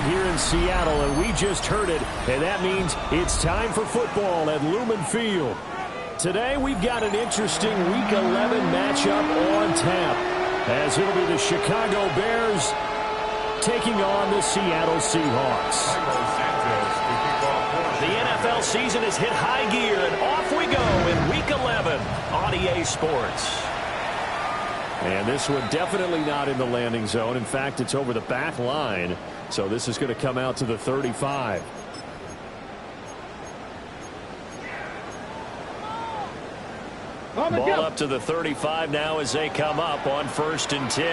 here in Seattle, and we just heard it, and that means it's time for football at Lumen Field. Today, we've got an interesting Week 11 matchup on tap, as it'll be the Chicago Bears taking on the Seattle Seahawks. The NFL season has hit high gear, and off we go in Week 11 on EA Sports. And this one definitely not in the landing zone. In fact, it's over the back line. So this is going to come out to the 35. Ball up to the 35 now as they come up on 1st and 10.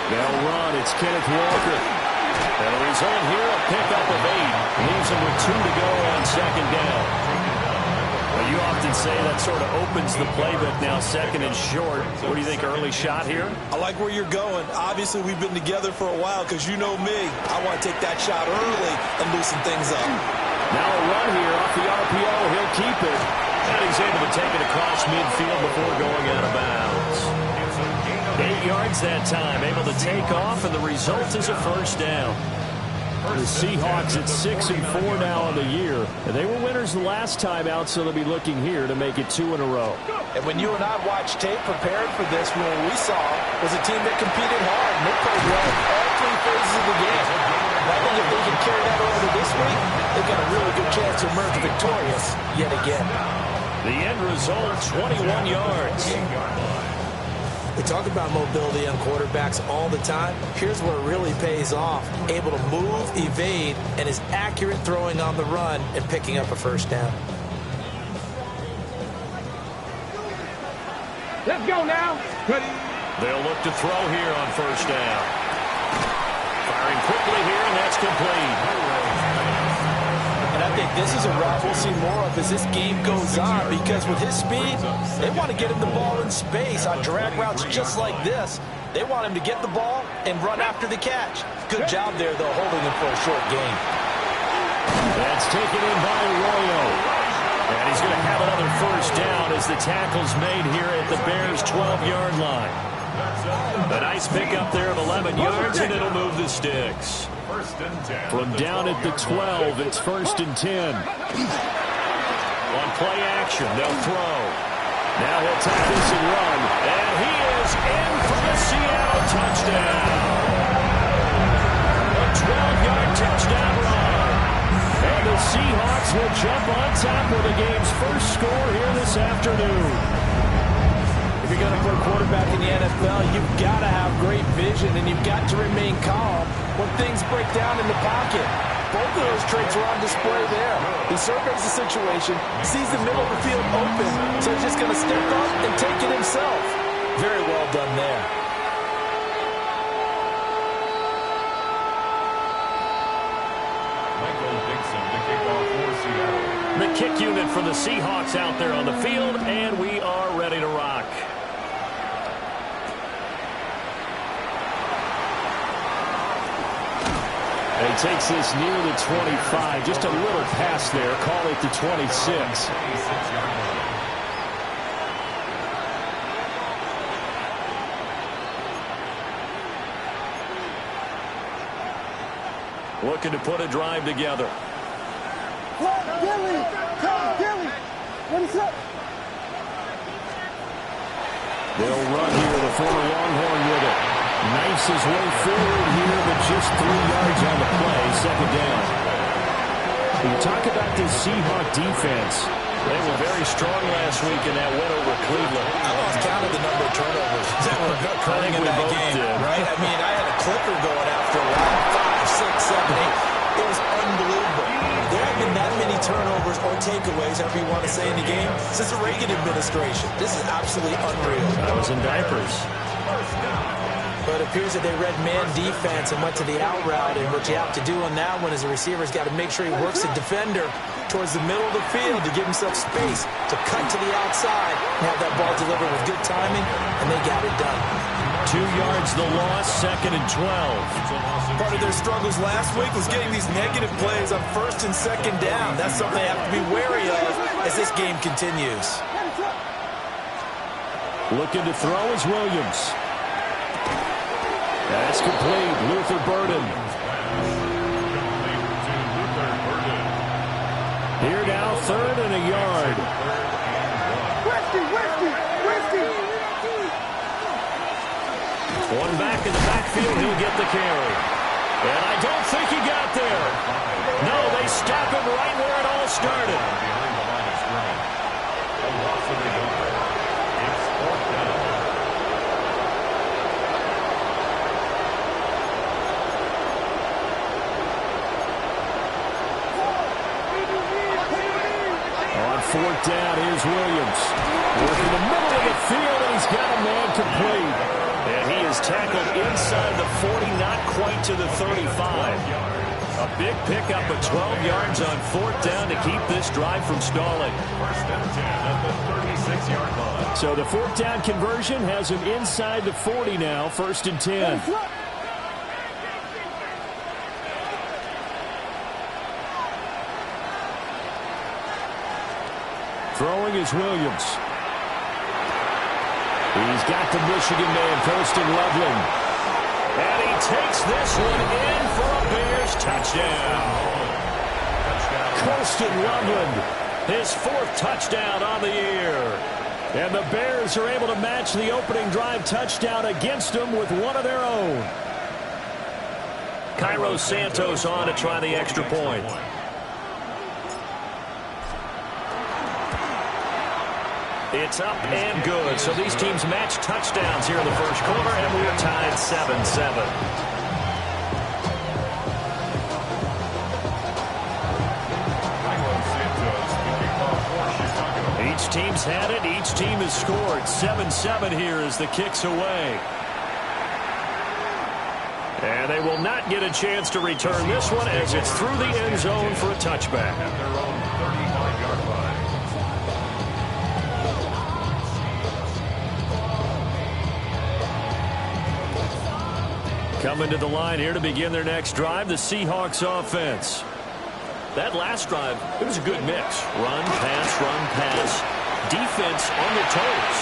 They'll run. It's Kenneth Walker. And the result here, a pickup of 8. Leaves them with 2 to go on 2nd down. Well, you often say that sort of opens the playbook now, 2nd and short. What do you think, early shot here? I like where you're going. Obviously, we've been together for a while because you know me. I want to take that shot early and loosen things up. Now a run here off the RPO. He'll keep it. And he's able to take it across midfield before going out of bounds. 8 yards that time. Able to take off, and the result is a 1st down. The Seahawks at 6-4 now on the year. And they were winners the last time out, so they'll be looking here to make it 2 in a row. And when you and I watched tape prepared for this, what we saw was a team that competed hard, and they played well in all 3 phases of the game. And I think if they can carry that over to this week, they've got a really good chance to emerge victorious yet again. The end result, 21 yards. We talk about mobility on quarterbacks all the time. Here's where it really pays off. Able to move, evade, and is accurate throwing on the run and picking up a 1st down. Let's go now. Ready. They'll look to throw here on 1st down. Firing quickly here, and that's complete. And I think this is a route we'll see more of as this game goes on, because with his speed, they want to get him the ball in space on drag routes just like this. They want him to get the ball and run after the catch. Good job there, though, holding him for a short gain. That's taken in by Arroyo. And he's going to have another 1st down as the tackle's made here at the Bears' 12-yard line. A nice pickup there of 11 yards, and it'll move the sticks. From down at the 12, it's 1st and 10. On play action, they'll throw. Now he'll take this and run. And he is in for the Seattle touchdown. A 12-yard touchdown run. And the Seahawks will jump on top of the game's first score here this afternoon. If you're going to put a quarterback in the NFL, you've got to have great vision, and you've got to remain calm when things break down in the pocket. Both of those traits were on display there. He surveys the situation, sees the middle of the field open, so he's just going to step up and take it himself. Very well done there. The kick unit for the Seahawks out there on the field, and we are ready to rock. And he takes this near the 25. Just a little pass there. Call it the 26. Looking to put a drive together. Come, Gilly! Come, Gilly! What is up? They'll run here, the former Longhorn with it. Knifes his way forward here, but just 3 yards on the play, 2nd down. When you talk about this Seahawk defense, they were very strong last week in that win over Cleveland. I lost count of the number of turnovers that were occurring in that game, right? I mean, I had a clicker going after a while, 5, 6, 7, 8. It was unbelievable. There haven't been that many turnovers or takeaways, however you want to say, in the game since the Reagan administration. This is absolutely unreal. I was in diapers. But it appears that they read man defense and went to the out route, and what you have to do on that one is the receiver's got to make sure he works the defender towards the middle of the field to give himself space to cut to the outside and have that ball delivered with good timing, and they got it done. 2 yards the loss, 2nd and 12. Part of their struggles last week was getting these negative plays on 1st and 2nd down. That's something they have to be wary of as this game continues. Looking to throw is Williams. That's complete. Luther Burden. Here now, 3rd and a yard. One back in the backfield, he'll get the carry. And I don't think he got there. No, they stop him right where it all started. On 4th down, here's Williams. Working the middle of the field, and he's got a man complete. And he is tackled inside the 40, not quite to the 35. A big pickup of 12 yards on 4th down to keep this drive from stalling. 1st and 10 at the 36-yard line. So the 4th down conversion has him inside the 40 now, 1st and 10. Throwing is Williams. He's got the Michigan man, Colston Loveland. And he takes this one in for a Bears touchdown. Colston Loveland, his 4th touchdown on the year. And the Bears are able to match the opening drive touchdown against them with one of their own. Cairo Santos on to try the extra point. It's up and good. So these teams match touchdowns here in the 1st quarter, and we're tied 7-7. Each team's had it. Each team has scored. 7-7 here as the kick's away. And they will not get a chance to return this one as it's through the end zone for a touchback. At their own 35-yard line. Coming to the line here to begin their next drive, the Seahawks offense. That last drive, it was a good mix. Run, pass, defense on their toes.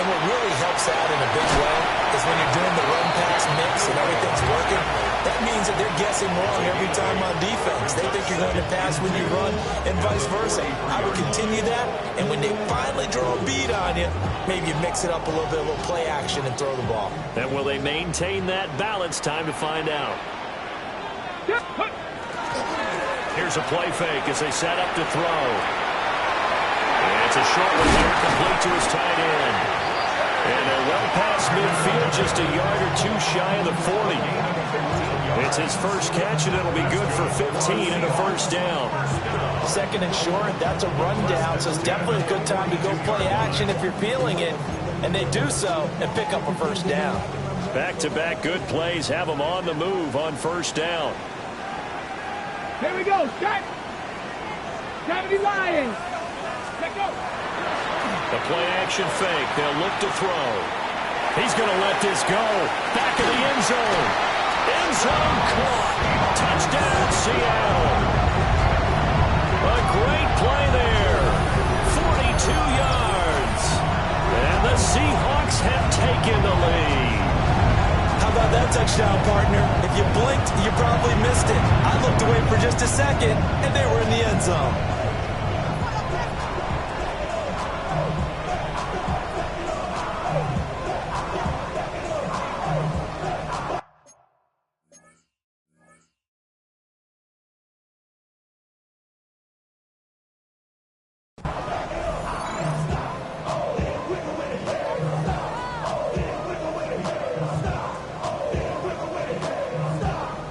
And what really helps out in a big way is when you're doing the run-pass mix and everything's working, that means that they're guessing wrong every time on defense. They think you're going to pass when you run and vice versa. I would continue that, and when they finally draw a beat on you, maybe you mix it up a little bit, a little play action, and throw the ball. And will they maintain that balance? Time to find out. Here's a play fake as they set up to throw. And it's a short one there, complete to his tight end. And they're well past midfield, just a yard or two shy of the 40. It's his first catch, and it'll be good for 15 and a 1st down. 2nd and short, that's a rundown, so it's definitely a good time to go play action if you're feeling it. And they do so and pick up a 1st down. Back-to-back good plays have them on the move on 1st down. Here we go, start. 70 Lions. Let's go. The play-action fake. They'll look to throw. He's going to let this go. Back of the end zone. End zone caught. Touchdown, Seattle. A great play there. 42 yards. And the Seahawks have taken the lead. How about that touchdown, partner? If you blinked, you probably missed it. I looked away for just a second, and they were in the end zone.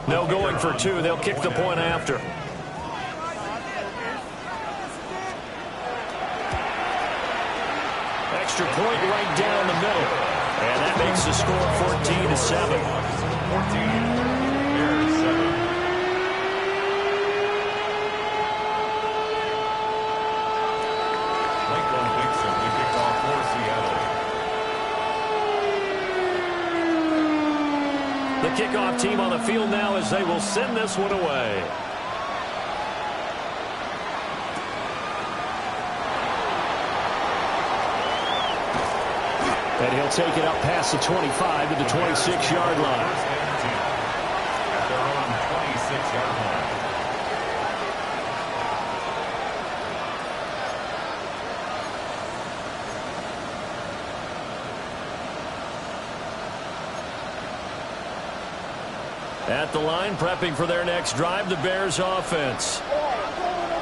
No going for 2. They'll kick the point after. Extra point right down the middle. And that makes the score 14-7. 14. Bears 7. Michael Dixon, the kickoff for Seattle. The kickoff team on the field now as they will send this one away. And he'll take it up past the 25 to the 26-yard line. At their own 26-yard line. At the line, prepping for their next drive, the Bears offense.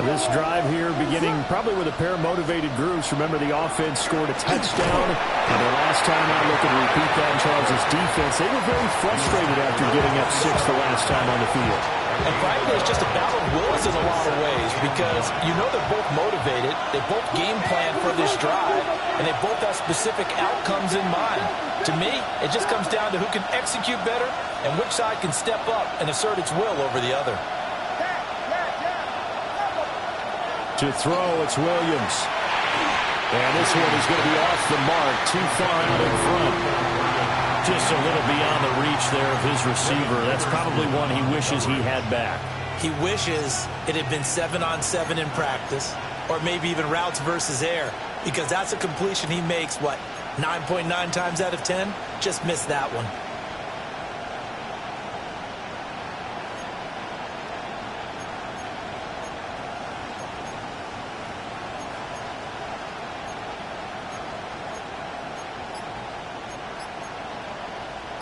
This drive here beginning probably with a pair of motivated groups. Remember, the offense scored a touchdown. And the last time out, looking to repeat that in Charles' defense, they were very frustrated after giving up 6 the last time on the field. And frankly, it's just a battle of wills in a lot of ways because you know they're both motivated. They both game plan for this drive, and they both have specific outcomes in mind. To me, it just comes down to who can execute better and which side can step up and assert its will over the other. To throw, it's Williams. And this one is going to be off the mark, too far out in front. Just a little beyond the reach there of his receiver. That's probably one he wishes he had back. He wishes it had been 7-on-7 in practice, or maybe even routes versus air, because that's a completion he makes, what, 9.9 times out of 10? Just missed that one.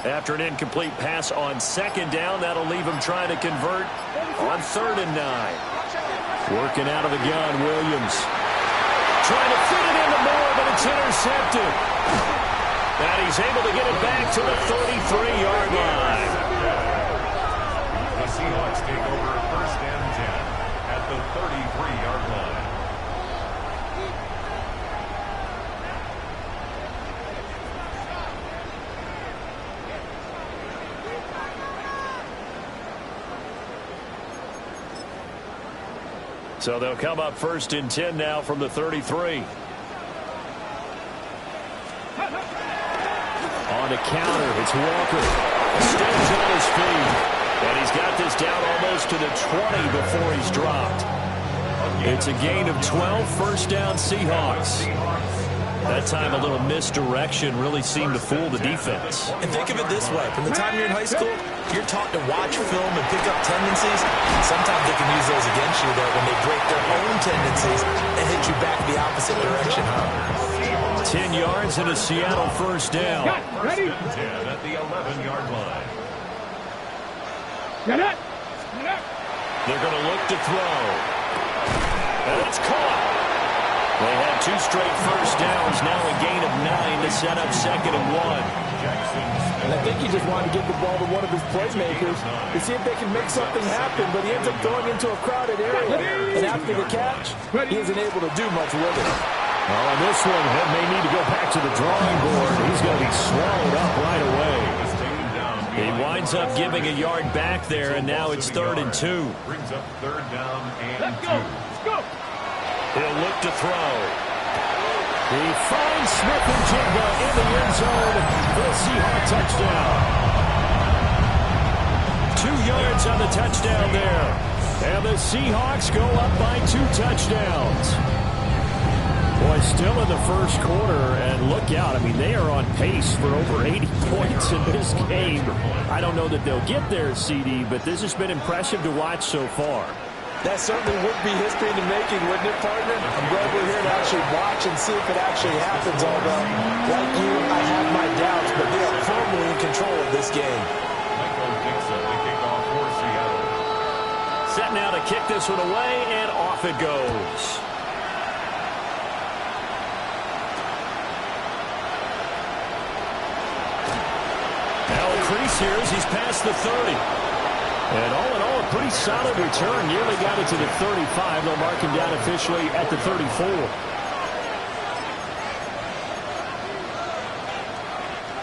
After an incomplete pass on second down, that'll leave him trying to convert on 3rd and 9. Working out of the gun, Williams. Trying to fit it into Moore, but it's intercepted. And he's able to get it back to the 33-yard line. The Seahawks take over 1st and 10 at the 33-yard line. So they'll come up 1st and 10 now from the 33. On a counter, it's Walker. Stays on his feet. And he's got this down almost to the 20 before he's dropped. It's a gain of 12, 1st down Seahawks. That time a little misdirection really seemed to fool the defense. And think of it this way. From the time you're in high school, you're taught to watch film and pick up tendencies. Sometimes they can use those against you, though, when they break their own tendencies and hit you back the opposite direction, huh? 10 yards and a Seattle 1st down. Ready? 10 at the 11-yard line. Get it! They're going to look to throw. And it's caught. They had 2 straight 1st downs, now a gain of 9 to set up 2nd and 1. And I think he just wanted to get the ball to one of his playmakers to see if they can make something happen, but he ends up throwing into a crowded area. And after the catch, he isn't able to do much with it. On this one, he may need to go back to the drawing board. He's going to be swallowed up right away. He winds up giving a yard back there, and now it's 3rd and 2. Brings up 3rd down and 2. Let's go! He'll look to throw. He finds Smith and Jigba in the end zone for the Seahawk touchdown. 2 yards on the touchdown there. And the Seahawks go up by 2 touchdowns. Boy, still in the 1st quarter, and look out. I mean, they are on pace for over 80 points in this game. I don't know that they'll get there, CD, but this has been impressive to watch so far. That certainly would be history in the making, wouldn't it, partner? I'm glad we're here to actually watch and see if it actually happens, although, like you, I have my doubts, but they are firmly in control of this game. Michael Dixon, the kickoff for Seattle. Set now to kick this one away, and off it goes. Now a crease here as he's past the 30. And all in all, a pretty solid return. Nearly got it to the 35. They'll mark him down officially at the 34.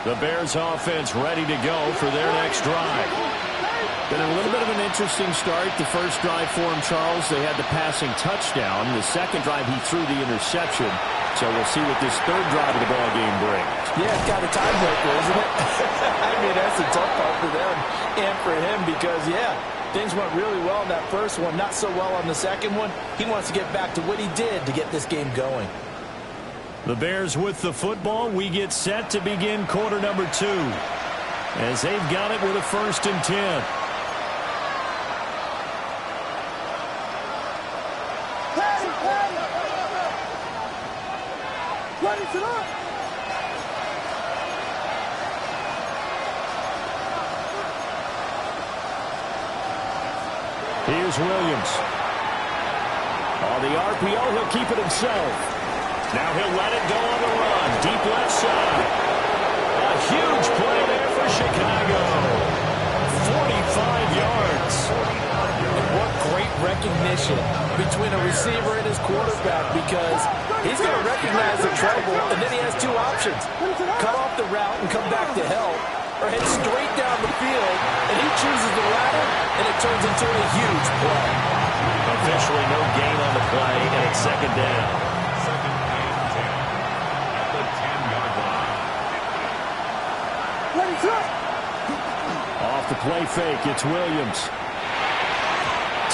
The Bears offense ready to go for their next drive. Been a little bit of an interesting start. The first drive for him, Charles, they had the passing touchdown. The second drive, he threw the interception. So we'll see what this 3rd drive of the ball game brings. Yeah, it's got a tiebreaker, isn't it? I mean, that's the tough part for them and for him because, yeah, things went really well in that first one, not so well on the second one. He wants to get back to what he did to get this game going. The Bears with the football. We get set to begin quarter number 2 as they've got it with a 1st and 10. Here's Williams. On the RPO, he'll keep it himself. Now he'll let it go on the run. Deep left side. A huge play there for Chicago. 45 yards. What great recognition between a receiver and his quarterback, because he's going to recognize the trouble, and then he has 2 options. Cut off the route and come back to help, or head straight down the field, and he chooses the latter, and it turns into a huge play. Officially no gain on the play, and it's 2nd down. 2nd and 10 at the 10-yard line. Off the play fake, it's Williams.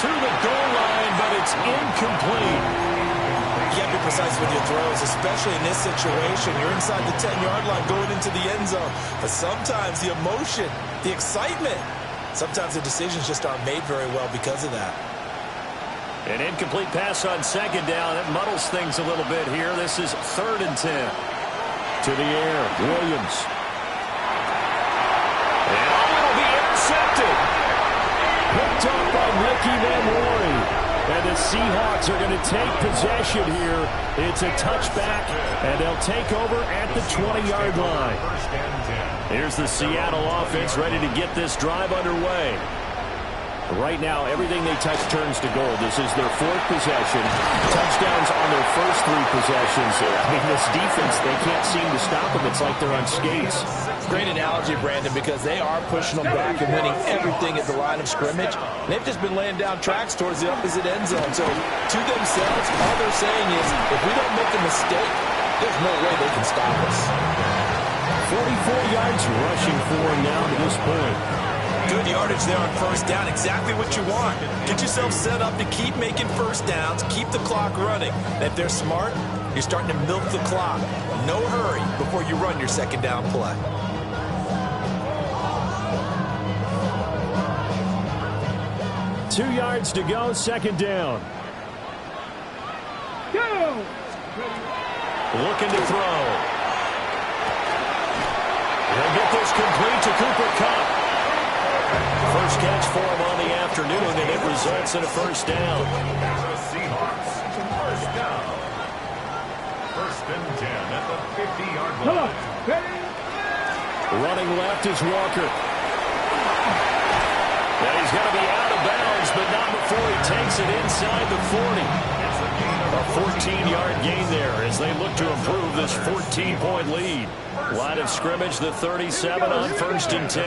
To the goal line, but it's incomplete. You can't be precise with your throws, especially in this situation. You're inside the 10-yard line going into the end zone. But sometimes the emotion, the excitement, sometimes the decisions just aren't made very well because of that. An incomplete pass on 2nd down. It muddles things a little bit here. This is 3rd and 10. To the air, Williams. And it'll be intercepted. Picked up by Ricky Van Rory. And the Seahawks are going to take possession here. It's a touchback, and they'll take over at the 20-yard line. Here's the Seattle offense ready to get this drive underway. Right now, everything they touch turns to gold. This is their 4th possession. Touchdowns on their first 3 possessions. I mean, this defense, they can't seem to stop them. It's like they're on skates. Great analogy, Brandon, because they are pushing them back and winning everything at the line of scrimmage. They've just been laying down tracks towards the opposite end zone. So, to themselves, all they're saying is, if we don't make a mistake, there's no way they can stop us. 44 yards rushing for him now to this point. Good yardage there on 1st down. Exactly what you want. Get yourself set up to keep making 1st downs, keep the clock running. And if they're smart, you're starting to milk the clock. No hurry before you run your 2nd down play. Two yards to go, 2nd down. Go! Looking to throw. He'll get this complete to Cooper Kupp. First catch for him on the afternoon, and it results in a 1st down. The Seahawks, 1st down. 1st and 10 at the 50-yard line. Running left is Walker. Now he's going to be out of bounds, but not before he takes it inside the 40. A 14-yard gain there as they look to improve this 14-point lead. Line of scrimmage, the 37 on 1st and 10.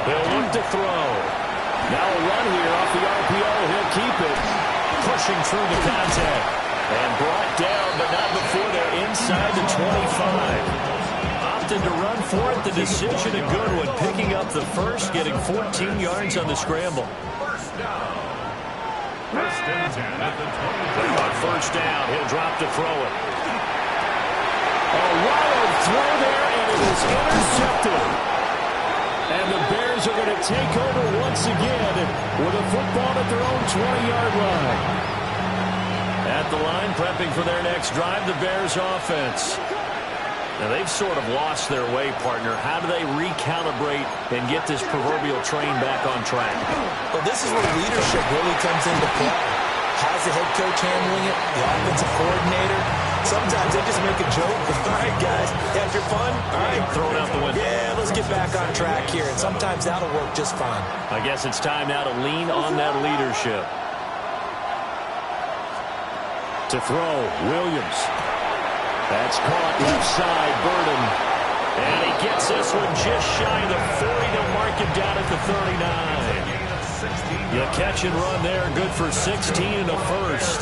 They'll look to throw. Now a run here off the RPO. He'll keep it. Pushing through the contact. And brought down, but not before they're inside the 25. Opted to run for it. The decision a good one. Picking up the 1st, getting 14 yards on the scramble. 1st down. 1st and 10 at the 20. On 1st down, he'll drop to throw it. A wild throw there, and it is intercepted. And the Bears are going to take over once again with a football at their own 20-yard line. At the line, prepping for their next drive, the Bears offense. Now, they've sort of lost their way, partner. How do they recalibrate and get this proverbial train back on track? Well, this is where leadership really comes into play. How's the head coach handling it? The offensive coordinator? Sometimes they just make a joke. All right, guys, have your fun? All right. Throw it out the window. Yeah, let's get back on track here. And sometimes that'll work just fine. I guess it's time now to lean on that leadership. To throw, Williams. That's caught left side, Burden. And he gets this one just shy of the 40. They'll mark him down at the 39. You catch and run there, good for 16 and a 1st.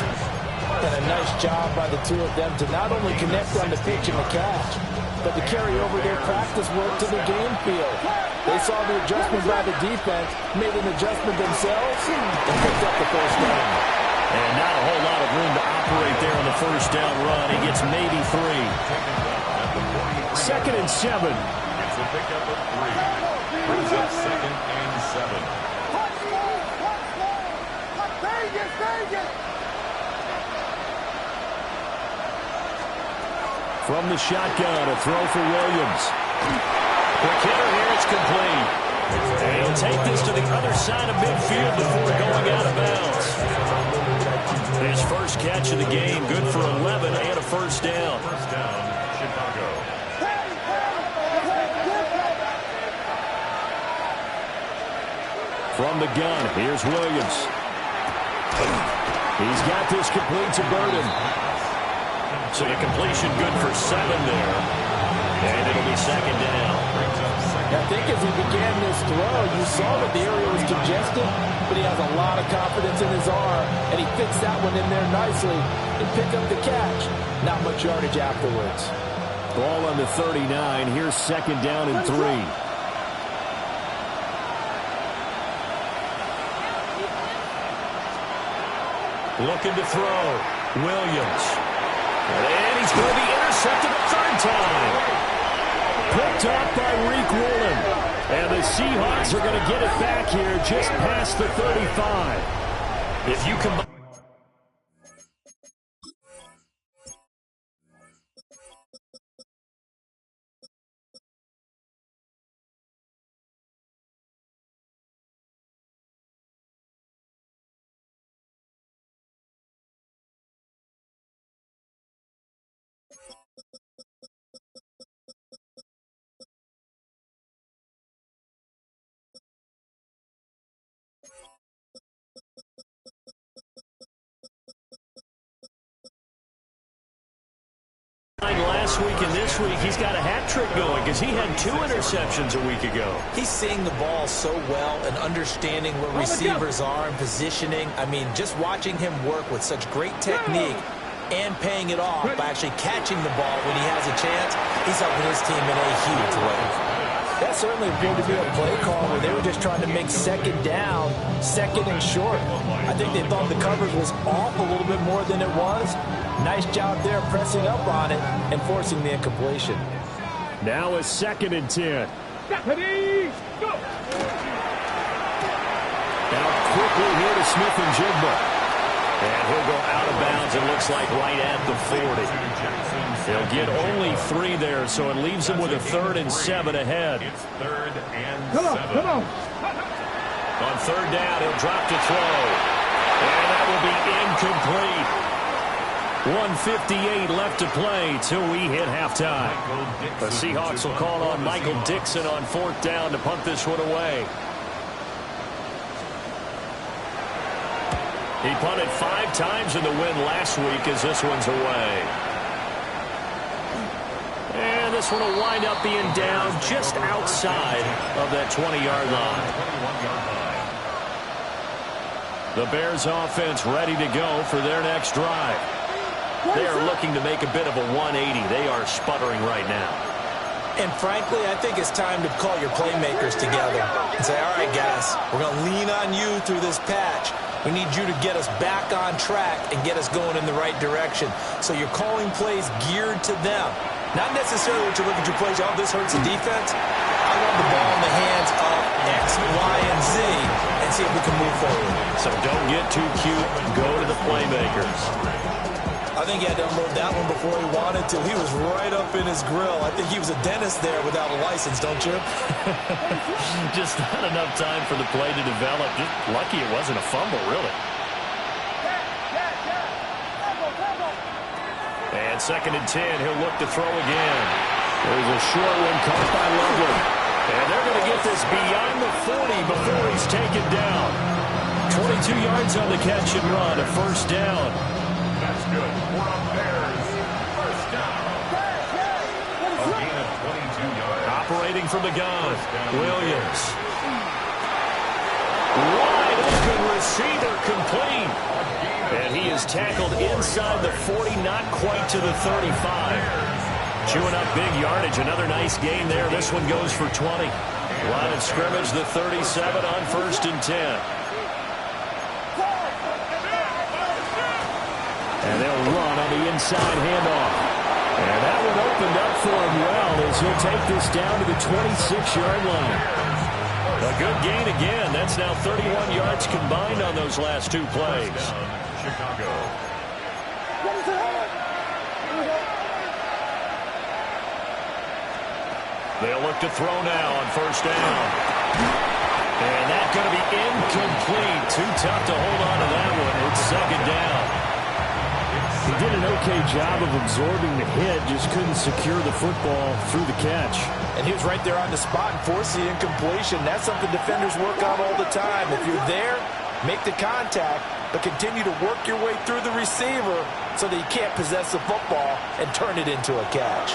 And a nice job by the 2 of them to not only connect on the pitch and the catch, but to carry over their practice work to the game field. They saw the adjustment by the defense, made an adjustment themselves, and picked up the 1st down. And not a whole lot of room to operate there on the first down run. He gets maybe 3. 2nd and 7. It's a pickup of 3. Brings up 2nd and 7. From the shotgun, a throw for Williams. Quick hitter here, it's complete. And he'll take this to the other side of midfield before going out of bounds. His first catch of the game, good for 11 and a first down. First down, Chicago. From the gun, here's Williams. He's got this complete to Burden. So the completion good for 7 there. And it'll be 2nd down. I think as he began this throw, you saw that the area was congested, but he has a lot of confidence in his arm, and he fits that one in there nicely and pick up the catch. Not much yardage afterwards. Ball on the 39. Here's 2nd down and 3. Looking to throw. Williams. And he's going to be intercepted a 3rd time. Picked up by Reek Woolen. And the Seahawks are going to get it back here just past the 35. If you combine... Last week and this week, he's got a hat trick going because he had 2 interceptions a week ago. He's seeing the ball so well and understanding where receivers are and positioning. I mean, just watching him work with such great technique and paying it off by actually catching the ball when he has a chance, he's helping his team in a huge way. That certainly appeared to be a play call where they were just trying to make 2nd down, 2nd and short. I think they thought the coverage was off a little bit more than it was. Nice job there pressing up on it and forcing the incompletion. Now a 2nd and 10. Deputy, go! Now quickly here to Smith and Jigba. And he'll go out of bounds, it looks like right at the 40. They'll get only 3 there, so it leaves him with a 3rd and 7 ahead. It's 3rd and 7. Come on. On 3rd down, he'll drop to throw. And that will be incomplete. 1:58 left to play till we hit halftime. The Seahawks will call on Michael Dixon on 4th down to punt this one away. He punted 5 times in the win last week as this one's away. And this one will wind up being down just outside of that 20-yard line. The Bears offense ready to go for their next drive. They are looking to make a bit of a 180. They are sputtering right now. And frankly, I think it's time to call your playmakers together and say, all right, guys, we're going to lean on you through this patch. We need you to get us back on track and get us going in the right direction. So you're calling plays geared to them. Not necessarily to look at your plays, oh, this hurts the defense. I want the ball in the hands of X, Y, and Z and see if we can move forward. So don't get too cute. Go to the playmakers. I think he had to unload that one before he wanted to. He was right up in his grill. I think he was a dentist there without a license, don't you? Just not enough time for the play to develop. Just lucky it wasn't a fumble, really. And 2nd and 10, he'll look to throw again. There's a short one caught by Loveland. And they're going to get this beyond the 40 before he's taken down. 22 yards on the catch and run, a 1st down. That's good. For a Bears first down. A gain of 22 yards. Operating from the gun, Williams. Wide open receiver complete. And he is tackled inside the 40, not quite to the 35. Chewing up big yardage. Another nice gain there. This one goes for 20. Line of scrimmage, the 37 on 1st and 10. And they'll run on the inside handoff. And that one opened up for him well as he'll take this down to the 26-yard line. A good gain again. That's now 31 yards combined on those last two plays. Chicago. They'll look to throw now on first down. And that's going to be incomplete. Too tough to hold on to that one. It's second down. He did an okay job of absorbing the hit, just couldn't secure the football through the catch. And he was right there on the spot and forced the incompletion. That's something defenders work on all the time. If you're there, make the contact, but continue to work your way through the receiver so that you can't possess the football and turn it into a catch.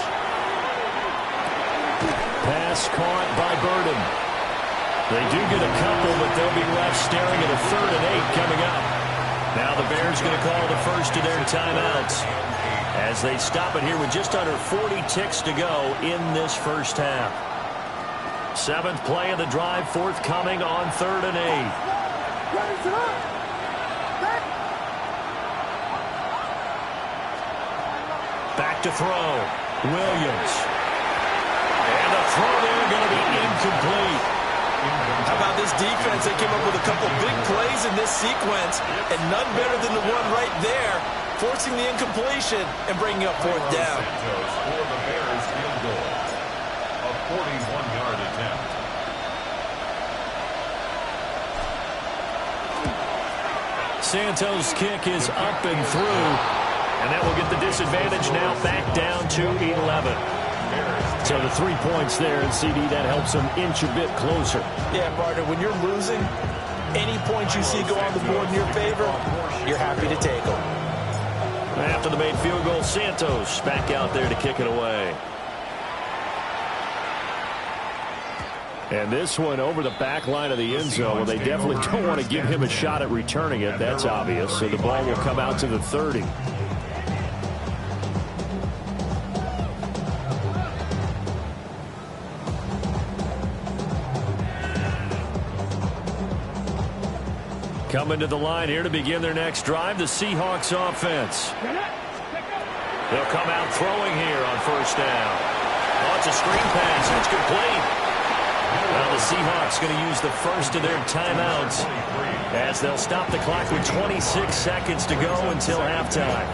Pass caught by Burden. They do get a couple, but they'll be left staring at a 3rd and 8 coming up. Now the Bears going to call the first of their timeouts as they stop it here with just under 40 ticks to go in this first half. 7th play of the drive forthcoming on 3rd and 8. Back to throw. Williams. And the throw there going to be incomplete. How about this defense? They came up with a couple big plays in this sequence, and none better than the one right there, forcing the incompletion and bringing up 4th down. For the Bears field goal. A 41-yard attempt. Santos' kick is up and through, and that will get the disadvantage now back down to 11. So the 3 points there, and CD, that helps them inch a bit closer. Yeah, partner, when you're losing, any points you see go on the board in your favor, you're happy to take them. After the made field goal, Santos back out there to kick it away. And this one over the back line of the end zone. Well, they definitely don't want to give him a shot at returning it. That's obvious. So the ball will come out to the 30. Coming to the line here to begin their next drive, the Seahawks offense. They'll come out throwing here on first down. Oh, it's a screen pass. It's complete. Now the Seahawks going to use the first of their timeouts as they'll stop the clock with 26 seconds to go until halftime.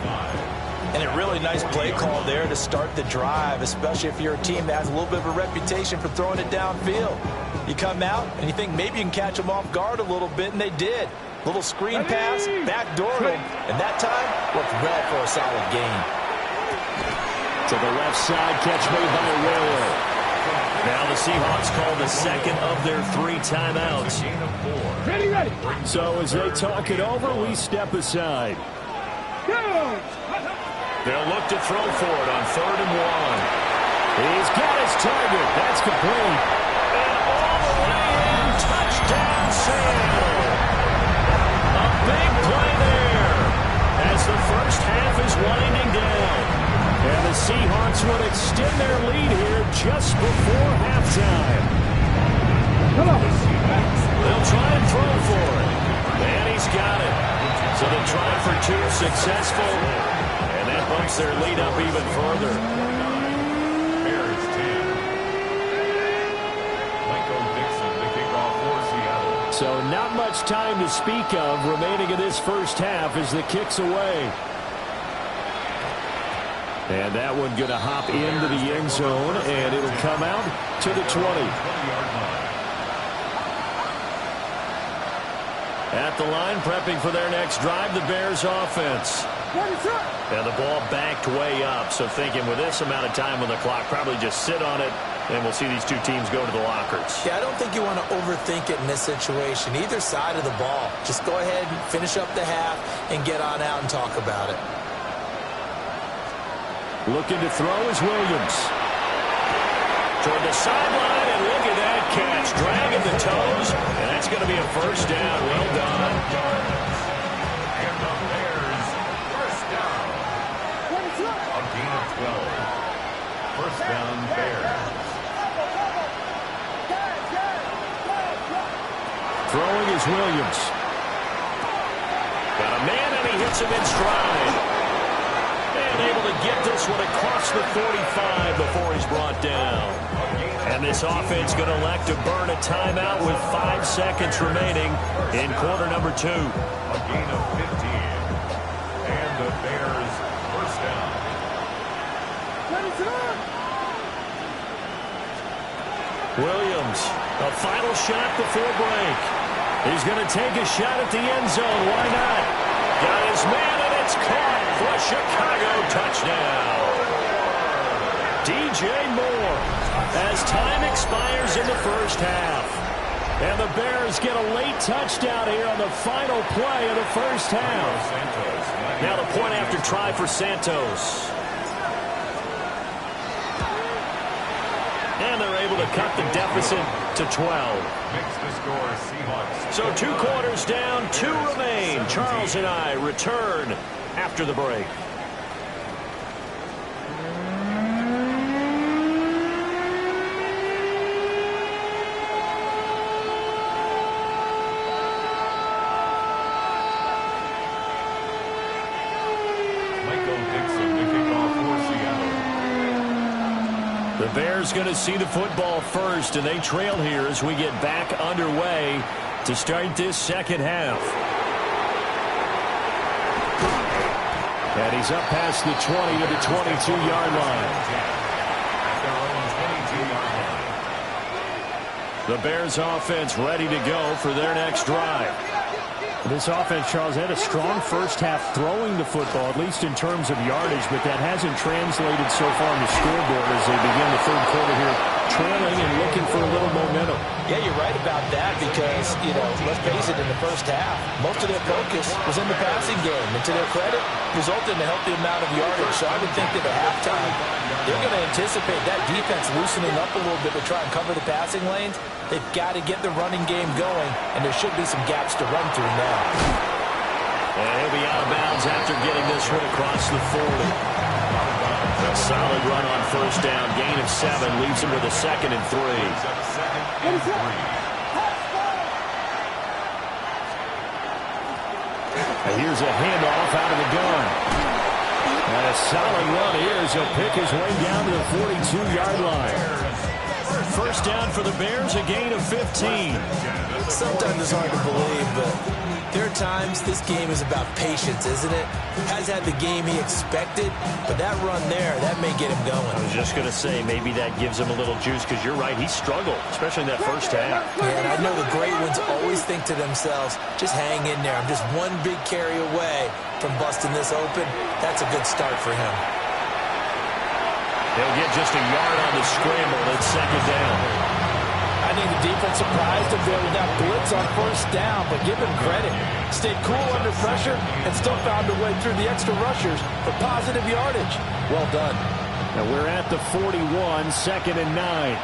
And a really nice play call there to start the drive, especially if you're a team that has a little bit of a reputation for throwing it downfield. You come out and you think maybe you can catch them off guard a little bit, and they did. Little screen pass, backdoored them, and that time worked well for a solid gain. To the left side, catch made by Arroyo. Now the Seahawks call the second of their 3 timeouts. Ready, ready. So as they talk it over, we step aside. They'll look to throw for it on 3rd and 1. He's got his target. That's complete. And all the way in, touchdown Seattle. A big play there as the first half is winding down. And the Seahawks would extend their lead here just before halftime. They'll try and throw for it. And he's got it. So they'll try for 2, successful. And that bumps their lead up even further. Bears 10. Michael Dixon, the kickoff for Seattle. So not much time to speak of remaining in this first half as the kick's away. And that one going to hop into the end zone, and it'll come out to the 20. At the line, prepping for their next drive, the Bears offense. And the ball backed way up, so thinking with this amount of time on the clock, probably just sit on it, and we'll see these two teams go to the lockers. Yeah, I don't think you want to overthink it in this situation. Either side of the ball. Just go ahead and finish up the half and get on out and talk about it. Looking to throw is Williams. Toward the sideline, and look at that catch. Dragging the toes, and that's going to be a first down. Well done. And the Bears, first down. A gain of 12. First down, Bears. Throwing is Williams. Got a man, and he hits him in stride. And able to get this one across the 45 before he's brought down. And this offense going to elect to burn a timeout with 5 seconds remaining in quarter number 2. A gain of 15. And the Bears first down. Williams, a final shot before break. He's going to take a shot at the end zone. Why not? Got his man, and it's caught for a Chicago touchdown. DJ Moore, as time expires in the first half. And the Bears get a late touchdown here on the final play of the first half. Now the point after try for Santos. And they're able to cut the deficit to 12. Makes the score Seahawks. So 2 quarters down, 2 remain. Charles and I return after the break. The Bears going to see the football first, and they trail here as we get back underway to start this second half. And he's up past the 20 to the 22-yard line. The Bears offense ready to go for their next drive. This offense, Charles, had a strong first half throwing the football, at least in terms of yardage, but that hasn't translated so far on the scoreboard as they begin the third quarter here, trailing and looking for a little momentum. Yeah, you're right about that because, let's face it, in the first half, most of their focus was in the passing game. And to their credit, resulted in a healthy amount of yardage. So I would think that at halftime, they're going to anticipate that defense loosening up a little bit to try and cover the passing lanes. They've got to get the running game going, and there should be some gaps to run through now. And he'll be out of bounds after getting this one across the 40. A solid run on first down. Gain of 7 leaves him with a 2nd and 3. And here's a handoff out of the gun. And a solid run here as he'll pick his way down to the 42-yard line. First down for the Bears, a gain of 15. Sometimes it's hard to believe, but there are times this game is about patience, isn't it? Has had the game he expected, but that run there, that may get him going. I was just going to say, maybe that gives him a little juice, because you're right, he struggled, especially in that first half. Yeah, and I know the great ones always think to themselves, just hang in there. I'm just one big carry away from busting this open. That's a good start for him. They'll get just a yard on the scramble. That's 2nd down. I think the defense surprised him there with that blitz on first down, but give him credit. Stayed cool under pressure and still found a way through the extra rushers for positive yardage. Well done. Now we're at the 41, 2nd and 9.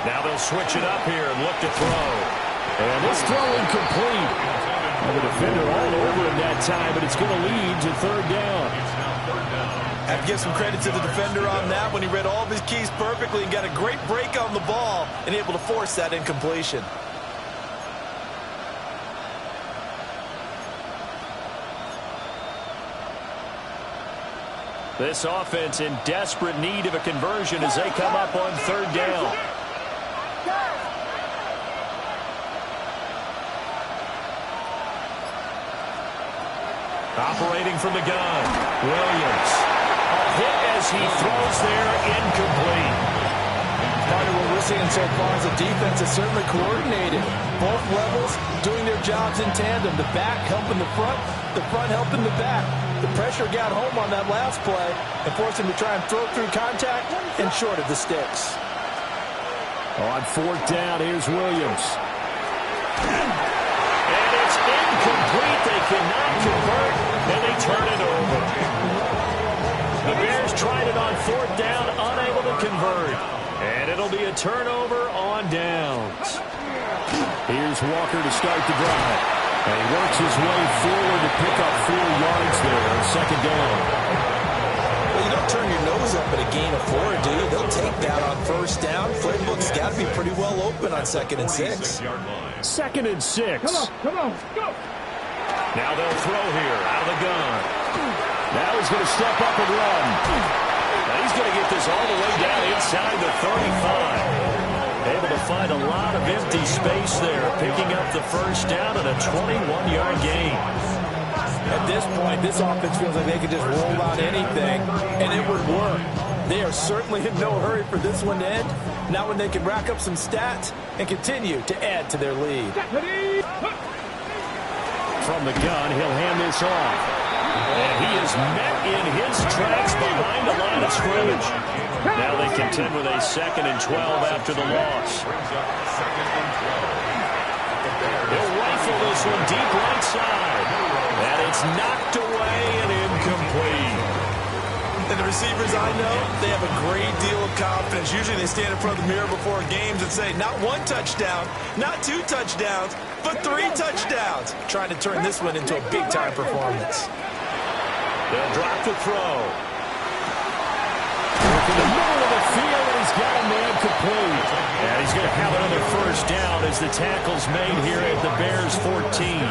Now they'll switch it up here and look to throw. And this throw incomplete. The defender all over him that time, but it's going to lead to 3rd down. I have to give some credit to the defender on that when he read all of his keys perfectly and got a great break on the ball and able to force that incompletion. This offense in desperate need of a conversion as they come up on 3rd down. Operating from the gun, Williams. A hit as he throws there, incomplete. Part of what we're seeing so far is the defense is certainly coordinated. Both levels doing their jobs in tandem. The back helping the front helping the back. The pressure got home on that last play and forced him to try and throw through contact and short of the sticks. On 4th down, here's Williams. And it's incomplete. They cannot convert, and they turn it over. The Bears tried it on 4th down, unable to convert. And it'll be a turnover on downs. Here's Walker to start the drive. And he works his way forward to pick up 4 yards there on 2nd down. Well, you don't turn your nose up up at a gain of 4, do you? They'll take that on first down. Playbook's got to be pretty well open on 2nd and 6. 2nd and 6. Come on, go. Now they'll throw here out of the gun. Now he's going to step up and run. Now he's going to get this all the way down inside the 35. Able to find a lot of empty space there, picking up the first down and a 21-yard gain. At this point, this offense feels like they could just roll out anything, and it would work. They are certainly in no hurry for this one to end. Not when they can rack up some stats and continue to add to their lead. From the gun, he'll hand this off. And he is met in his tracks behind the line of scrimmage. Now they contend with a 2nd and 12 after the loss. He'll rifle this one deep right side. And it's knocked away and incomplete. And the receivers I know, they have a great deal of confidence. Usually they stand in front of the mirror before games and say, not 1 touchdown, not 2 touchdowns, but 3 touchdowns. Trying to turn this one into a big-time performance. They'll drop the throw. In the middle of the field, and he's got a man complete. And he's going to have another first down as the tackle's made here at the Bears 14.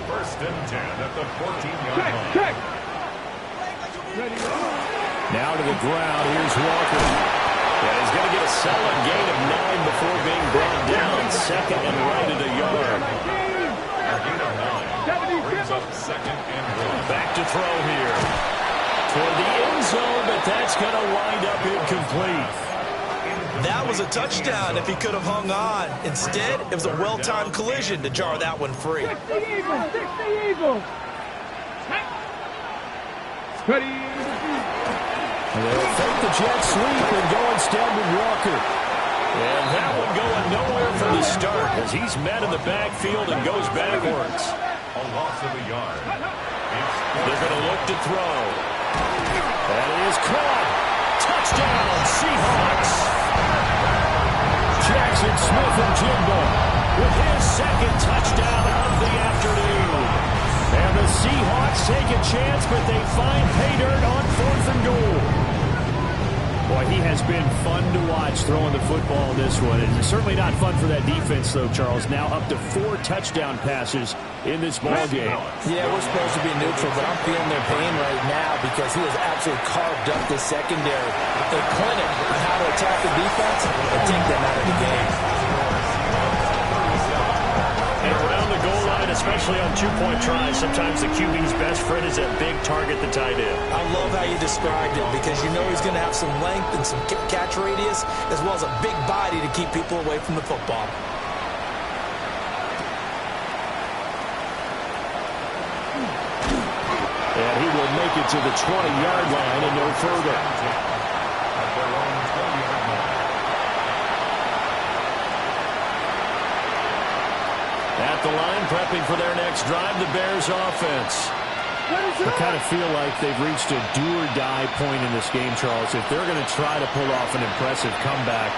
1st and 10 at the 14-yard line. Now to the ground. Here's Walker. And he's going to get a solid gain of 9 before being brought down. 2nd and right at a yard. A gain of 9 brings up 2nd and 1. Back to throw here. Toward the end zone, but that's going to wind up incomplete. That was a touchdown if he could have hung on. Instead, it was a well-timed collision to jar that one free. Fix the Eagles. Ready. They'll fake the jet sweep and go instead with Walker. And that one going nowhere from the start as he's met in the backfield and goes backwards. A loss of a yard. They're going to look to throw. That is caught. Touchdown, Seahawks. Jackson Smith and Jimbo with his 2nd touchdown of the afternoon. And the Seahawks take a chance, but they find pay dirt on 4th and goal. Boy, he has been fun to watch throwing the football this one. And certainly not fun for that defense, though, Charles. Now up to 4 touchdown passes in this ball game. Yeah, we're supposed to be neutral, but I'm feeling their pain right now because he has absolutely carved up the secondary. A clinic on how to attack the defense and take them out of the game. And around the goal line, especially on 2-point tries, sometimes the QB's best friend is that big target, the tight end. I love how you described it because you know he's going to have some length and some catch radius as well as a big body to keep people away from the football. And he will make it to the 20-yard line and no further. At their own 20-yard line. At the line, prepping for their next drive, the Bears offense. I kind of feel like they've reached a do-or-die point in this game, Charles. If they're going to try to pull off an impressive comeback,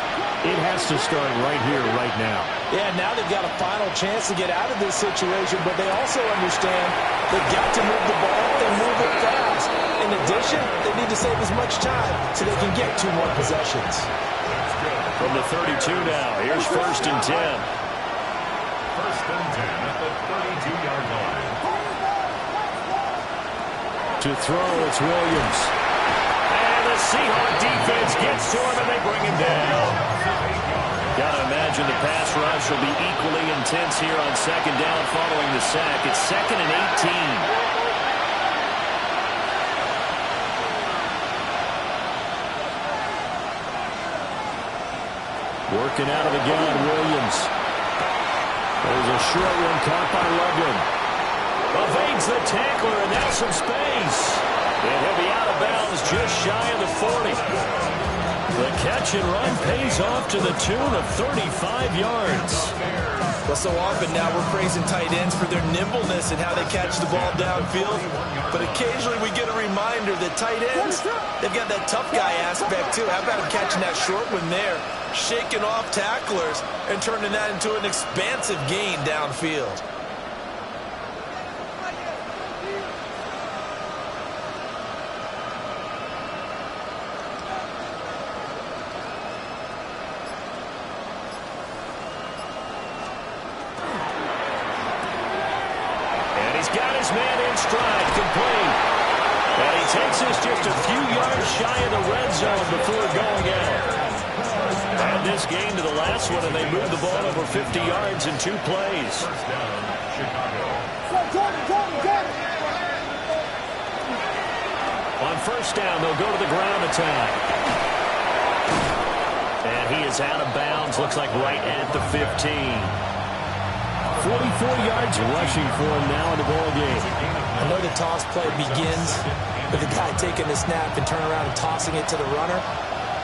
it has to start right here, right now. Yeah, now they've got a final chance to get out of this situation, but they also understand they've got to move the ball and move it fast. In addition, they need to save as much time so they can get 2 more possessions. From the 32 now, here's 1st and 10. 1st and 10 at the 32-yard line. To throw, it's Williams. And the Seahawks defense gets to him, and they bring him down. Got to imagine the pass rush will be equally intense here on 2nd down following the sack. It's 2nd and 18. Working out of the gun, Williams. There's a short one caught by Loveland. Evades the tackler, and now some space. And he'll be out of bounds just shy of the 40. The catch and run pays off to the tune of 35 yards. Well, so often now we're praising tight ends for their nimbleness and how they catch the ball downfield. But occasionally we get a reminder that tight ends, they've got that tough guy aspect too. How about him catching that short one there, shaking off tacklers, and turning that into an expansive gain downfield. got his man in stride, complete. And he takes this just a few yards shy of the red zone before going out. Add this game to the last one, and they moved the ball over 50 yards in 2 plays. First down, Chicago. On first down, they'll go to the ground attack. And he is out of bounds, looks like right at the 15. 44 yards rushing for him now in the ball game. I know the toss play begins with the guy taking the snap and turning around and tossing it to the runner.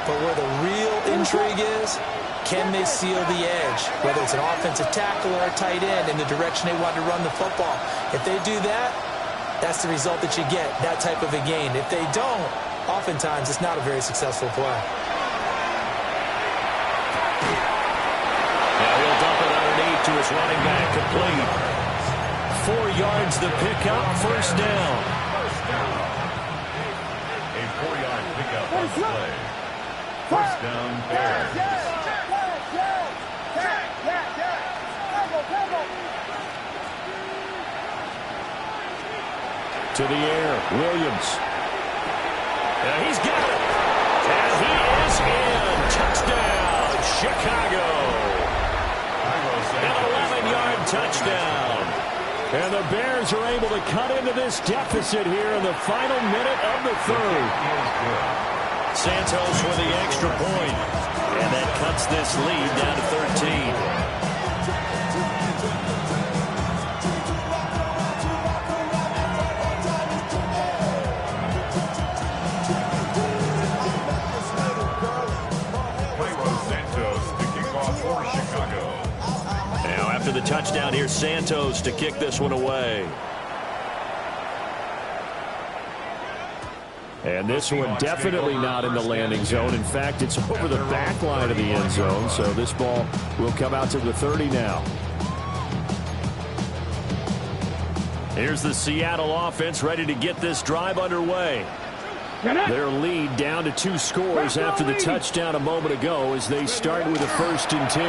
But where the real intrigue is, can they seal the edge? Whether it's an offensive tackle or a tight end in the direction they want to run the football. If they do that, that's the result that you get, that type of a gain. If they don't, oftentimes it's not a very successful play. Now he'll dump it underneath to his running back, complete. 4 yards the pickup, first down. A 4-yard pickup on the play. First down, Bears. To the air, Williams. And he's got it. And he is in. Touchdown, Chicago. An 11-yard touchdown. And the Bears are able to cut into this deficit here in the final minute of the third. Santos for the extra point. And that cuts this lead down to 13. After the touchdown, here's Santos to kick this one away. And this one definitely not in the landing zone. In fact, it's over the back line of the end zone. So this ball will come out to the 30 now. Here's the Seattle offense ready to get this drive underway. Their lead down to 2 scores after the touchdown a moment ago as they start with a 1st and 10.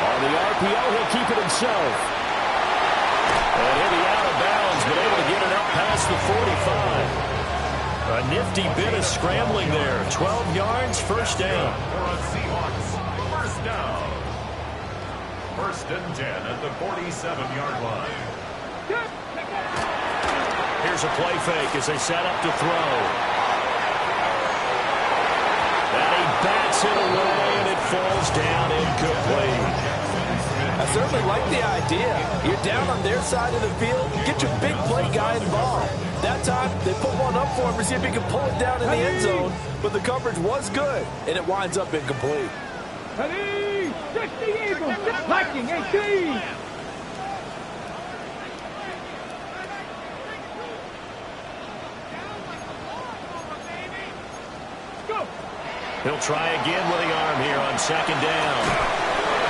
On the RPO, he'll keep it himself. And he'll be out of bounds, but able to get it up past the 45. A nifty bit of scrambling there. 12 yards, first down. For a Seahawks, first down. First and 10 at the 47-yard line. Here's a play fake as they set up to throw. And he bats it away, and it falls down incomplete. I certainly like the idea. You're down on their side of the field. Get your big play guy involved. That time, they put one up for him to see if he can pull it down in the end zone. But the coverage was good, and it winds up incomplete. Ready, 60 Eagles, Viking 18. He'll try again with the arm here on second down.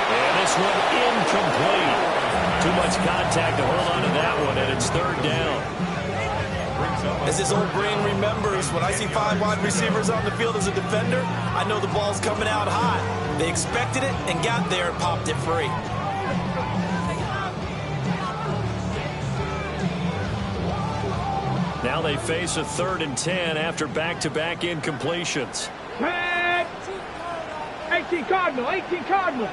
And this one incomplete. Too much contact to hold on to that one, and it's third down. As his old brain remembers, when I see 5 wide receivers on the field as a defender, I know the ball's coming out hot. They expected it and got there and popped it free. Now they face a 3rd and 10 after back-to-back incompletions. 18 Cardinal, 18 Cardinal.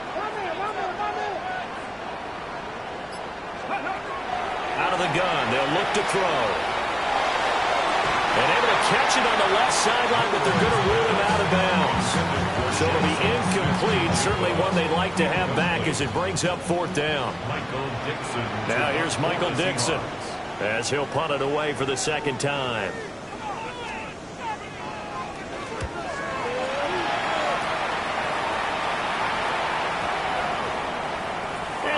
Out of the gun, they'll look to throw. And able to catch it on the left sideline, but they're going to rule him out of bounds. So it'll be incomplete, certainly one they'd like to have back as it brings up 4th down. Now here's Michael Dixon as he'll punt it away for the 2nd time.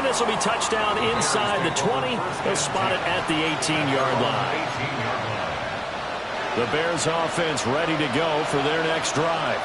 This will be touchdown inside the 20. They'll spot it at the 18-yard line. The Bears offense ready to go for their next drive.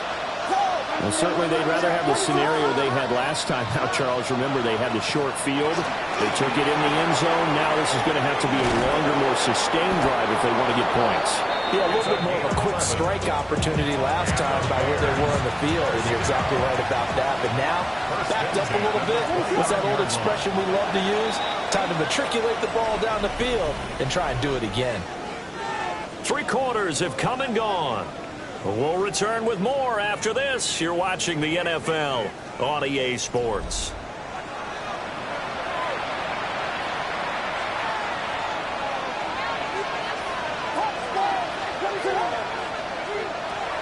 Well, certainly they'd rather have the scenario they had last time. Now, Charles, remember they had the short field. They took it in the end zone. Now this is going to have to be a longer, more sustained drive if they want to get points. Yeah, a little bit more of a quick strike opportunity last time by where they were in the field, and you're exactly right about that. But now backed up a little bit. What's that old expression we love to use? Time to matriculate the ball down the field and try and do it again. 3 quarters have come and gone. We'll return with more after this. You're watching the NFL on EA Sports.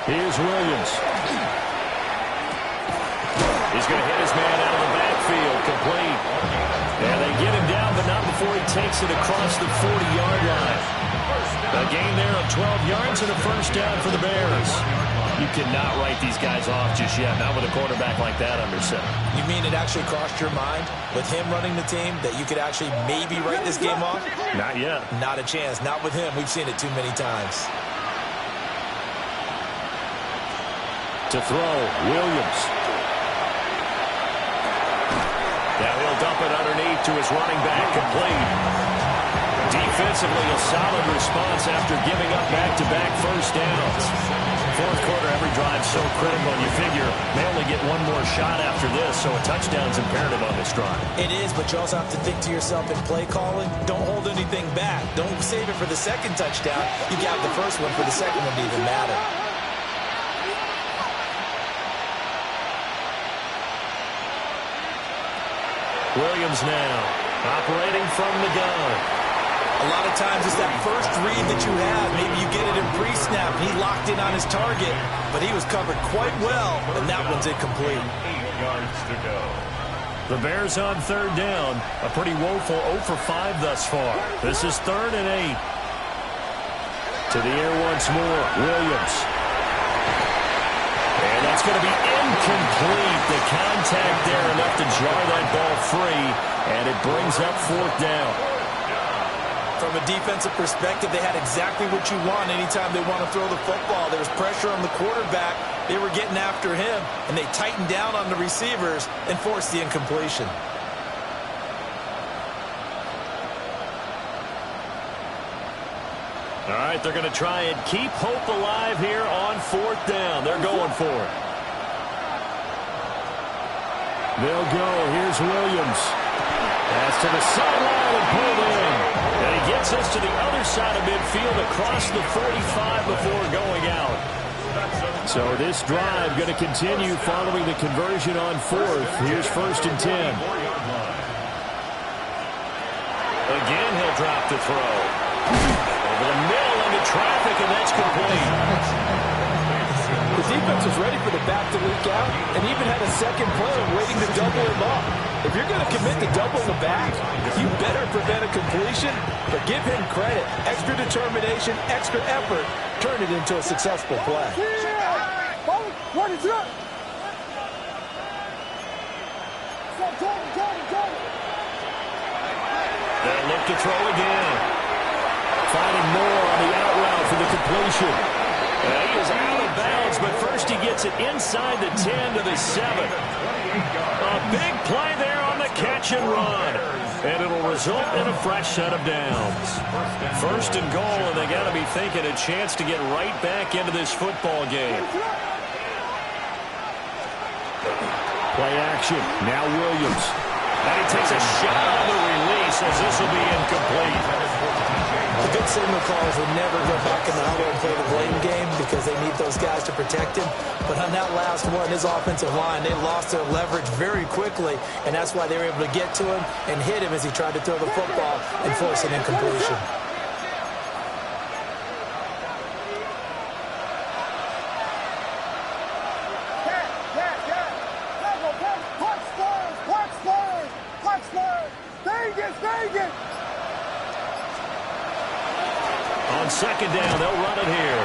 Here's Williams. He's going to hit his man out of the backfield, complete. And they get him down, but not before he takes it across the 40-yard line. A gain there of 12 yards and a first down for the Bears. You cannot write these guys off just yet, not with a quarterback like that under center. You mean it actually crossed your mind with him running the team that you could actually maybe write this game off? Not yet. Not a chance. Not with him. We've seen it too many times. To throw, Williams. Now he'll dump it underneath to his running back, complete. Defensively, a solid response after giving up back-to-back first downs. Fourth quarter, every drive so critical, and you figure they only get one more shot after this, so a touchdown's imperative on this drive. It is, but you also have to think to yourself in play calling, don't hold anything back. Don't save it for the second touchdown. You got the first one for the second one to even matter. Williams now operating from the gun. A lot of times it's that first read that you have. Maybe you get it in pre-snap. He locked in on his target, but he was covered quite well, and that one's incomplete. 8 yards to go. The Bears on third down. A pretty woeful 0 for 5 thus far. This is 3rd and 8. To the air once more, Williams. And that's going to be incomplete. The contact there enough to jar that ball free, and it brings up 4th down. From a defensive perspective, they had exactly what you want anytime they want to throw the football. There was pressure on the quarterback. They were getting after him, and they tightened down on the receivers and forced the incompletion. All right, they're going to try and keep hope alive here on 4th down. They're going for it. They'll go. Here's Williams. Pass to the sideline and pulled in. And he gets us to the other side of midfield across the 45 before going out. So this drive going to continue following the conversion on 4th. Here's 1st and 10. Again, he'll drop the throw. Over the middle into traffic, and that's complete. The defense was ready for the back to leak out and even had a second play waiting to double him up. If you're going to commit to double the back, you better prevent a completion, but give him credit. Extra determination, extra effort, turn it into a successful play. What is up? They'll look to throw again. Finding more on the out route for the completion. He is out of bounds, but first he gets it inside the 10 to the 7. A big play there on the catch and run. And it'll result in a fresh set of downs. 1st and goal, and they got to be thinking a chance to get right back into this football game. Play action. Now Williams. And he takes a shot on the release as this will be incomplete. The good signal callers will never go back in the huddle and play the blame game because they need those guys to protect him. But on that last one, his offensive line, they lost their leverage very quickly, and that's why they were able to get to him and hit him as he tried to throw the football and force an incompletion. On 2nd down, they'll run it here.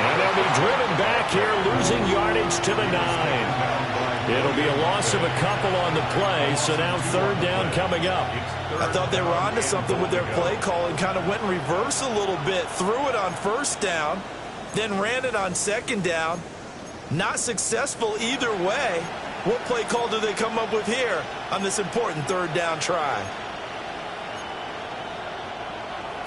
And they'll be driven back here, losing yardage to the 9. It'll be a loss of a couple on the play, so now 3rd down coming up. I thought they were onto something with their play call and kind of went in reverse a little bit. Threw it on 1st down, then ran it on 2nd down. Not successful either way. What play call do they come up with here on this important 3rd down try?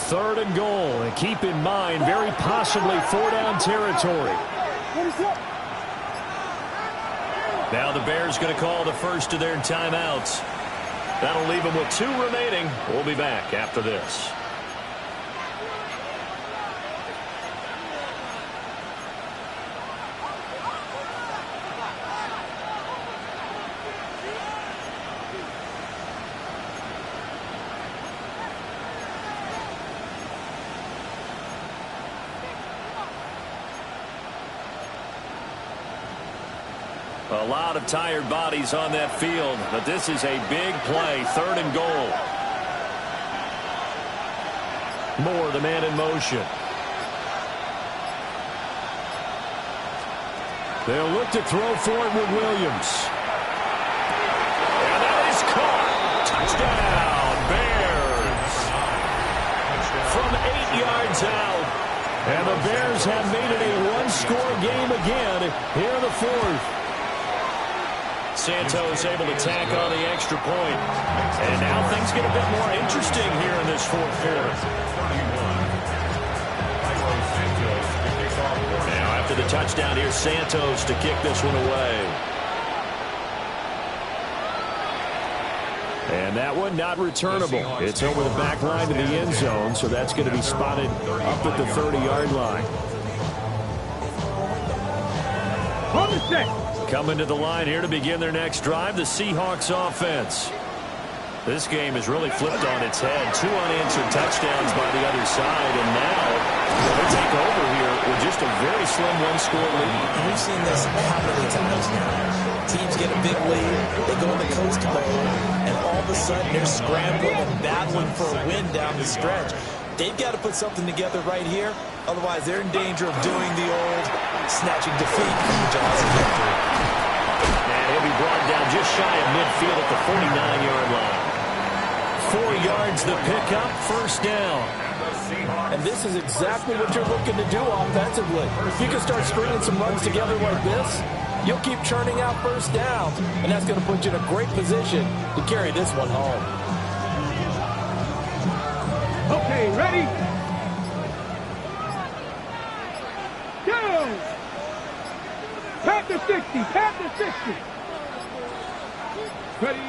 3rd and goal, and keep in mind, very possibly 4 down territory. Now the Bears going to call the first of their timeouts. That'll leave them with 2 remaining. We'll be back after this. A lot of tired bodies on that field, but this is a big play, 3rd and goal. Moore, the man in motion. They'll look to throw for it with Williams. And that is caught. Touchdown, Bears. From 8 yards out. And the Bears have made it a 1-score game again here in the 4th. Santos able to tack on the extra point. And now things get a bit more interesting here in this 4th quarter. Now after the touchdown, here's Santos to kick this one away. And that one not returnable. It's over the back line to the end zone, so that's going to be spotted up at the 30-yard line. On the set. Coming to the line here to begin their next drive, the Seahawks offense. This game has really flipped on its head. 2 unanswered touchdowns by the other side, and now they'll take over here with just a very slim 1-score lead. We've seen this how many times now? Teams get a big lead, they go into coast mode, and all of a sudden they're scrambling and battling for a win down the stretch. They've got to put something together right here. Otherwise, they're in danger of doing the old snatching defeat from the jaws of victory. And he'll be brought down just shy of midfield at the 49-yard line. 4 yards the pickup, 1st down. And this is exactly what you're looking to do offensively. If you can start stringing some runs together like this, you'll keep churning out 1st downs, and that's going to put you in a great position to carry this one home. Okay, ready? Go! Pat the 60, pat the 60. Ready?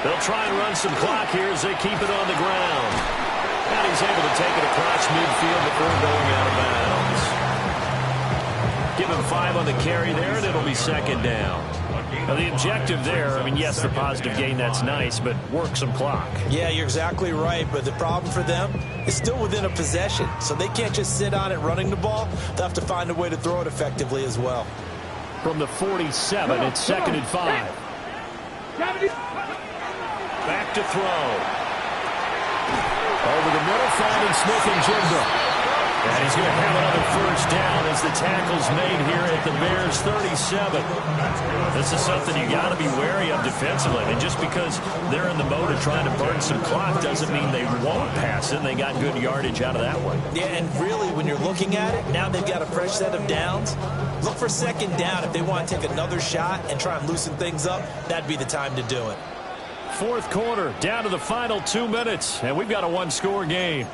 They'll try and run some clock here as they keep it on the ground. And he's able to take it across midfield before going out of bounds. Give him 5 on the carry there, and it'll be 2nd down. Now, the objective there, I mean, yes, the positive gain, that's nice, but work some clock. Yeah, you're exactly right, but the problem for them is still within a possession, so they can't just sit on it running the ball. They'll have to find a way to throw it effectively as well. From the 47, it's 2nd and 5. Back to throw. Over the middle, finding Smith and Jigba. And he's going to have another 1st down as the tackle's made here at the Bears' 37. This is something you got to be wary of defensively. And just because they're in the mode of trying to burn some clock doesn't mean they won't pass it. They got good yardage out of that one. Yeah, and really, when you're looking at it, now they've got a fresh set of downs. Look for 2nd down. If they want to take another shot and try and loosen things up, that'd be the time to do it. 4th quarter, down to the final 2 minutes, and we've got a 1-score game.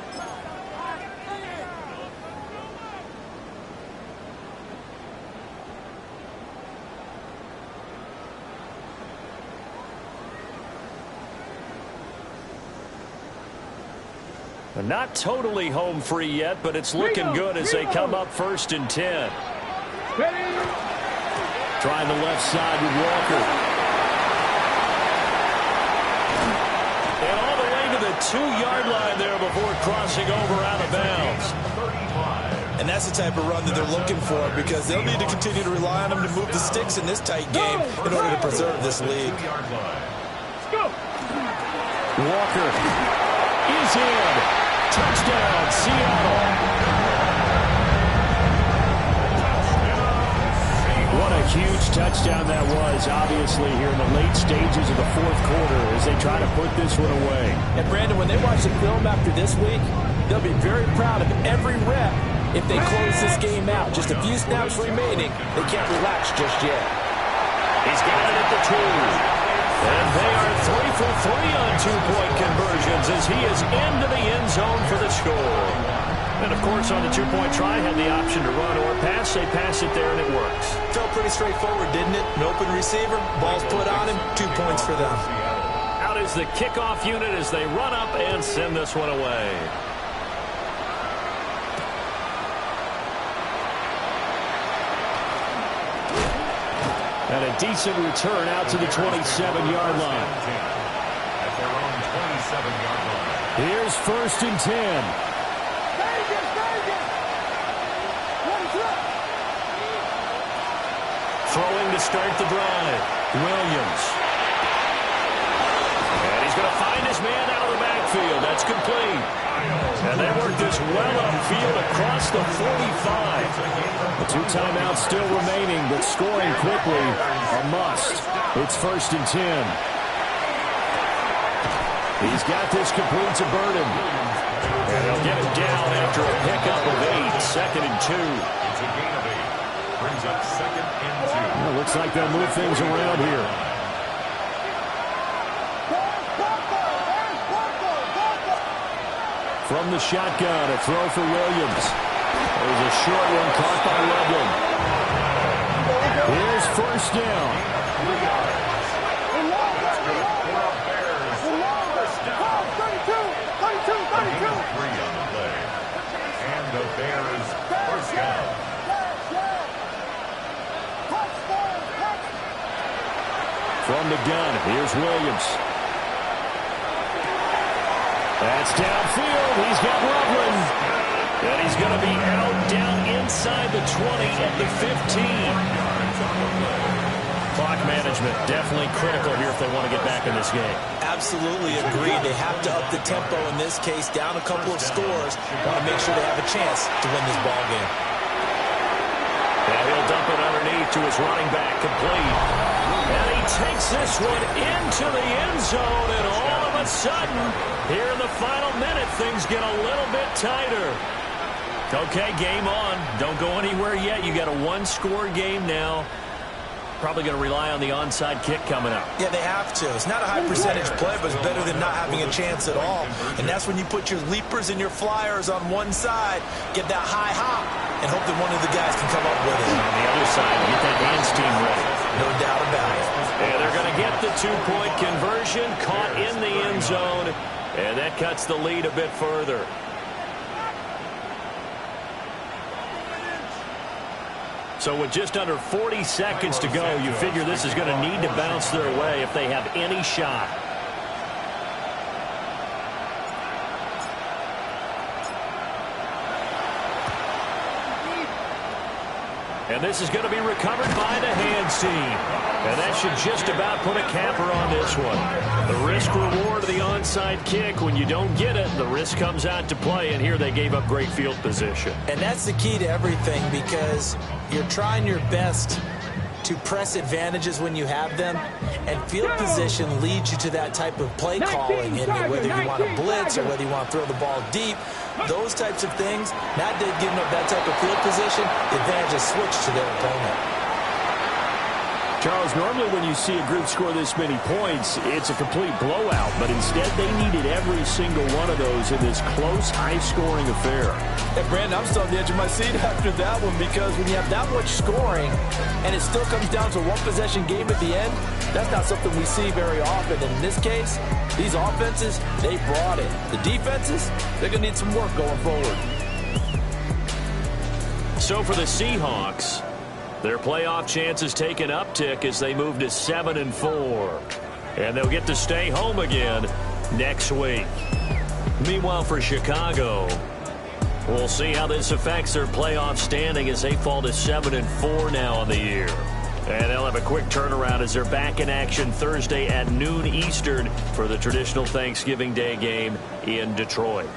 Not totally home free yet, but it's looking good as they come up 1st and 10. Trying the left side with Walker. And all the way to the 2-yard line there before crossing over out of bounds. And that's the type of run that they're looking for, because they'll need to continue to rely on them to move the sticks in this tight game in order to preserve this lead. Walker is in. Touchdown, Seattle. What a huge touchdown that was, obviously, here in the late stages of the 4th quarter as they try to put this one away. And, Brandon, when they watch the film after this week, they'll be very proud of every rep if they close this game out. Just a few snaps remaining. They can't relax just yet. He's got it at the 2. And they are 3 for 3 on 2-point conversions as he is into the end zone for the score. And, of course, on the two-point try, had the option to run or pass. They pass it there, and it works. Felt pretty straightforward, didn't it? An open receiver, ball's put on him, 2 points for them. Out is the kickoff unit as they run up and send this one away. And a decent return out to the 27-yard line. At their own 27-yard line. Here's 1st and 10. Throwing to start the drive. Williams. And he's going to find his man out of the backfield. That's complete. And they work this well upfield across the 45. 2 timeouts still remaining, but scoring quickly a must. It's 1st and 10. He's got this complete to Burden. And he'll get it down after a pickup of 8. 2nd and 2. It's a gain of 8. Brings up 2nd and 2. Well, looks like they'll move things around here. From the shotgun, a throw for Williams. There's a short one caught by Ludlam. Here's 1st down. And the Bears first down. From the gun, here's Williams. That's downfield. He's got Loveland. And he's going to be out down inside the 20 at the 15. Clock management definitely critical here if they want to get back in this game. Absolutely agree. They have to up the tempo in this case, down a couple of scores. Want to make sure they have a chance to win this ball game. And he'll dump it underneath to his running back, complete. And he takes this one into the end zone, and all of a sudden, here in the final minute, things get a little bit tighter. Okay, game on. Don't go anywhere yet. You got a one-score game now. Probably going to rely on the onside kick coming up. Yeah, they have to. It's not a high percentage play, but it's better than not having a chance at all. And that's when you put your leapers and your flyers on one side, get that high hop, and hope that one of the guys can come up with it. And on the other side, get that hands team ready. No doubt about it. And they're going to get the two-point conversion, caught in the end zone, and that cuts the lead a bit further. So with just under 40 seconds to go, you figure this is going to need to bounce their way if they have any shot. And this is going to be recovered by the hands team. And that should just about put a capper on this one. The risk-reward of the onside kick, when you don't get it, the risk comes out to play, and here they gave up great field position. And that's the key to everything, because you're trying your best to press advantages when you have them, and field position leads you to that type of play calling, and whether you want to blitz or whether you want to throw the ball deep, those types of things, not giving up that type of field position, the advantage is switched to their opponent. Charles, normally when you see a group score this many points, it's a complete blowout, but instead they needed every single one of those in this close, high-scoring affair. And Brandon, I'm still on the edge of my seat after that one, because when you have that much scoring and it still comes down to a one-possession game at the end, that's not something we see very often. And in this case, these offenses, they brought it. The defenses, they're going to need some work going forward. So for the Seahawks, their playoff chances take an uptick as they move to 7-4. And they'll get to stay home again next week. Meanwhile, for Chicago, we'll see how this affects their playoff standing as they fall to 7-4 now on the year. And they'll have a quick turnaround as they're back in action Thursday at noon Eastern for the traditional Thanksgiving Day game in Detroit.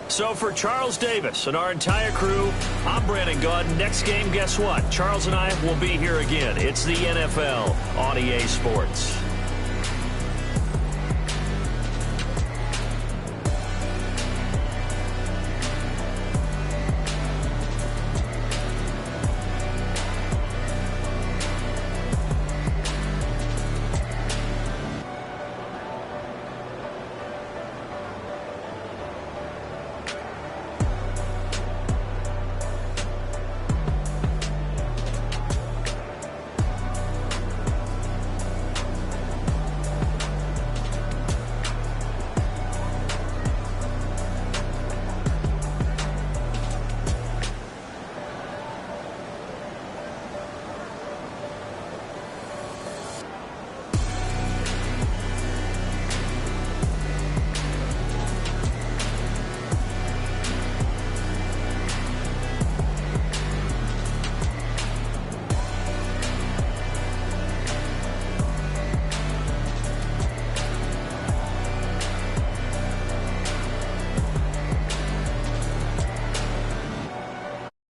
So for Charles Davis and our entire crew, I'm Brandon Gaudin. Next game, guess what? Charles and I will be here again. It's the NFL on EA Sports.